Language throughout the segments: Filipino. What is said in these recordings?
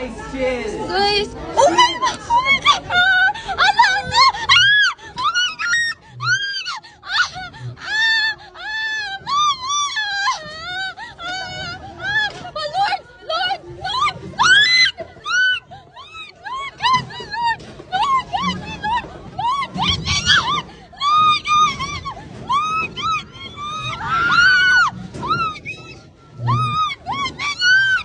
Guys, chill. Guys! Oh my God! Oh my God! Ala! Ala! Oh my God! Oh my God! Oh Lord! Lord! Lord! Lord! Lord! Lord! Guide me, Lord! Lord! Guide me, Lord! Lord! Guide me, Lord! Lord! Guide me, Lord! Lord! Guide me, Lord! Oh my God! Lord! Guide me, Lord!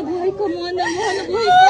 Buhay ko, Mona. Buhay ko.